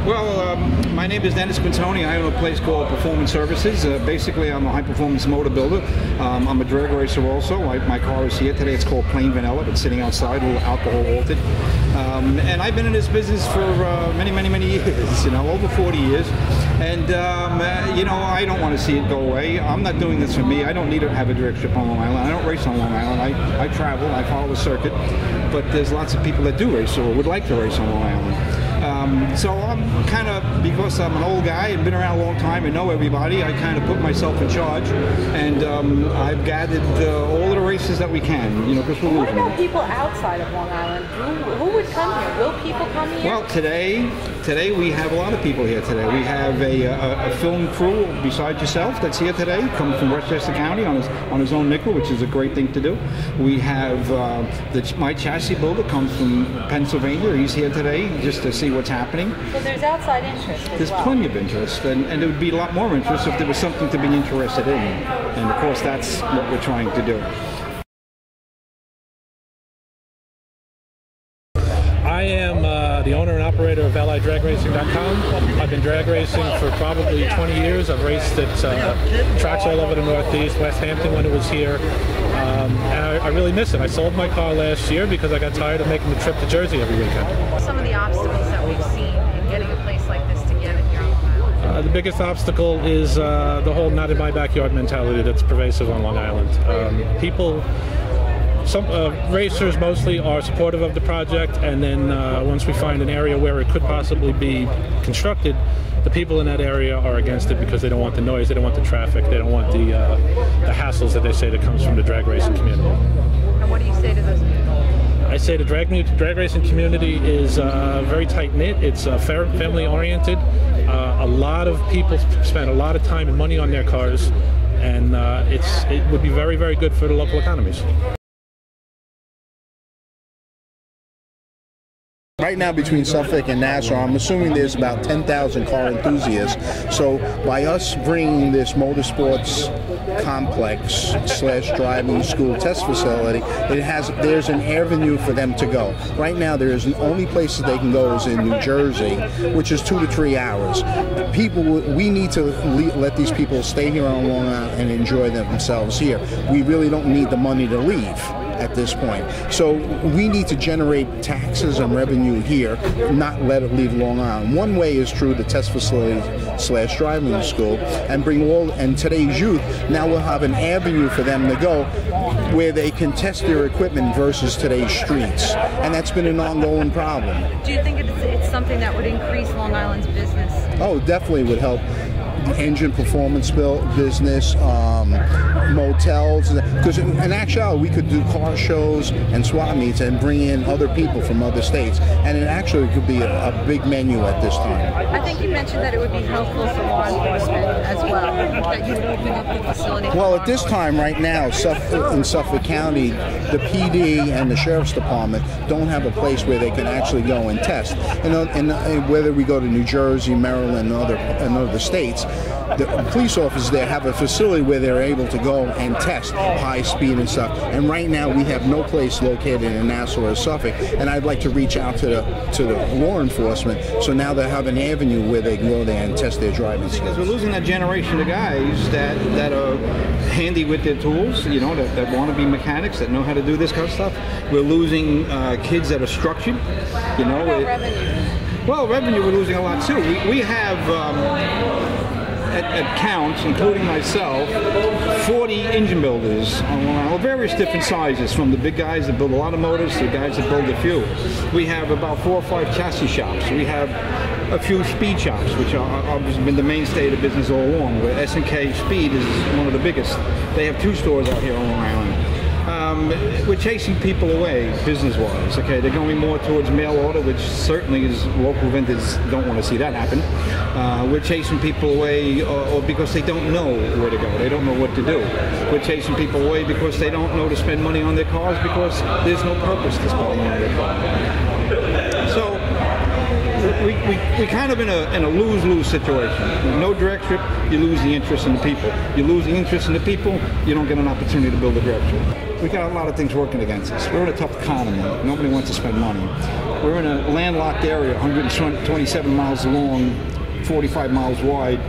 Well, my name is Dennis Quintoni. I own a place called Performance Services. Basically, I'm a high-performance motor builder. I'm a drag racer also. My car is here today. It's called Plain Vanilla. It's sitting outside, a little alcohol altered. And I've been in this business for many years, over 40 years. And, I don't want to see it go away. I'm not doing this for me. I don't need to have a direct trip on Long Island. I don't race on Long Island. I travel. I follow the circuit. But there's lots of people that do race or would like to race on Long Island. So I'm kind of, because I'm an old guy and been around a long time and know everybody, I kind of put myself in charge, and I've gathered all of the races that we can, because we're What about people outside of Long Island? Who would come here? Will people come here? Well, today we have a lot of people here today. We have a film crew besides yourself that's here today, come from Westchester County on his own nickel, which is a great thing to do. We have my chassis builder comes from Pennsylvania. He's here today just to see what's happening. So there's outside interest as There's well. plenty of interest, and there would be a lot more interest if there was something to be interested in. And of course, that's what we're trying to do. I am the owner and operator of longislandneedsdragUntitled. I've been drag racing for probably 20 years. I've raced at tracks all over the Northeast, West Hampton when it was here. And I really miss it. I sold my car last year because I got tired of making the trip to Jersey every weekend. Some of the obstacles that we've seen in getting a place like this together here on Long Island. The biggest obstacle is the whole not in my backyard mentality that's pervasive on Long Island. Some racers mostly are supportive of the project, and then once we find an area where it could possibly be constructed, the people in that area are against it because they don't want the noise, they don't want the traffic, they don't want the hassles that they say that comes from the drag racing community. And what do you say to those people? I say the drag racing community is very tight-knit. It's family-oriented. A lot of people spend a lot of time and money on their cars, and it would be very, very good for the local economies. Right now, between Suffolk and Nassau, I'm assuming there's about 10,000 car enthusiasts. So by us bringing this motorsports complex / driving school test facility, there's an avenue for them to go. Right now, there is the only places they can go is in New Jersey, which is 2 to 3 hours. We need to let these people stay here on Long Island and enjoy themselves here. We really don't need the money to leave at this point. So we need to generate taxes and revenue here, not let it leave Long Island. One way is through the test facility / driving school, and and today's youth, now we'll have an avenue for them to go where they can test their equipment versus today's streets. And that's been an ongoing problem. Do you think it's something that would increase Long Island's business? Oh, it definitely would help the engine performance business, motels, because in actuality we could do car shows and swap meets and bring in other people from other states, and it actually could be a big menu at this time. I think you mentioned that it would be helpful for law enforcement as well, that you would open up the facility. Well, at this time right now in Suffolk County, the PD and the Sheriff's Department don't have a place where they can actually go and test. And whether we go to New Jersey, Maryland, and other states, the police officers there have a facility where they're able to go and test high speed and stuff. And right now we have no place located in Nassau or Suffolk, and I'd like to reach out to the law enforcement, so now they have an avenue where they can go there and test their driving skills. Because we're losing that generation of guys that are handy with their tools, that want to be mechanics, that know how to do this kind of stuff. We're losing kids that are structured, What about revenue? Well, revenue we're losing a lot too. We have at counts, including myself, 40 engine builders on Long Island, various different sizes, from the big guys that build a lot of motors to the guys that build a few. We have about 4 or 5 chassis shops. We have a few speed shops, which have been the mainstay of the business all along, where S&K Speed is one of the biggest. They have 2 stores out here on Long Island. We're chasing people away business-wise. Okay, they're going more towards mail order, which certainly is local vendors don't want to see that happen. We're chasing people away or because they don't know where to go. They don't know what to do. We're chasing people away because they don't know to spend money on their cars because there's no purpose to spend money on their car. So we kind of in a lose-lose situation. With no direct trip, you lose the interest in the people. You lose the interest in the people, you don't get an opportunity to build a direct trip. We got a lot of things working against us. We're in a tough economy. Nobody wants to spend money. We're in a landlocked area, 127 miles long, 45 miles wide.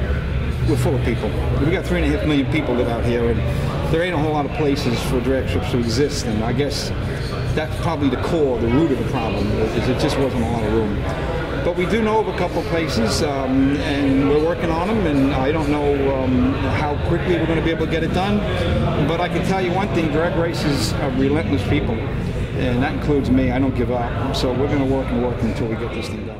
We're full of people. We got 3.5 million people live out here, and there ain't a whole lot of places for drag strips to exist. And I guess that's probably the core, the root of the problem, is it just wasn't a lot of room. But we do know of a couple of places, and we're working on them, and I don't know how quickly we're going to be able to get it done. But I can tell you one thing, drag races are relentless people, and that includes me. I don't give up. So we're going to work and work until we get this thing done.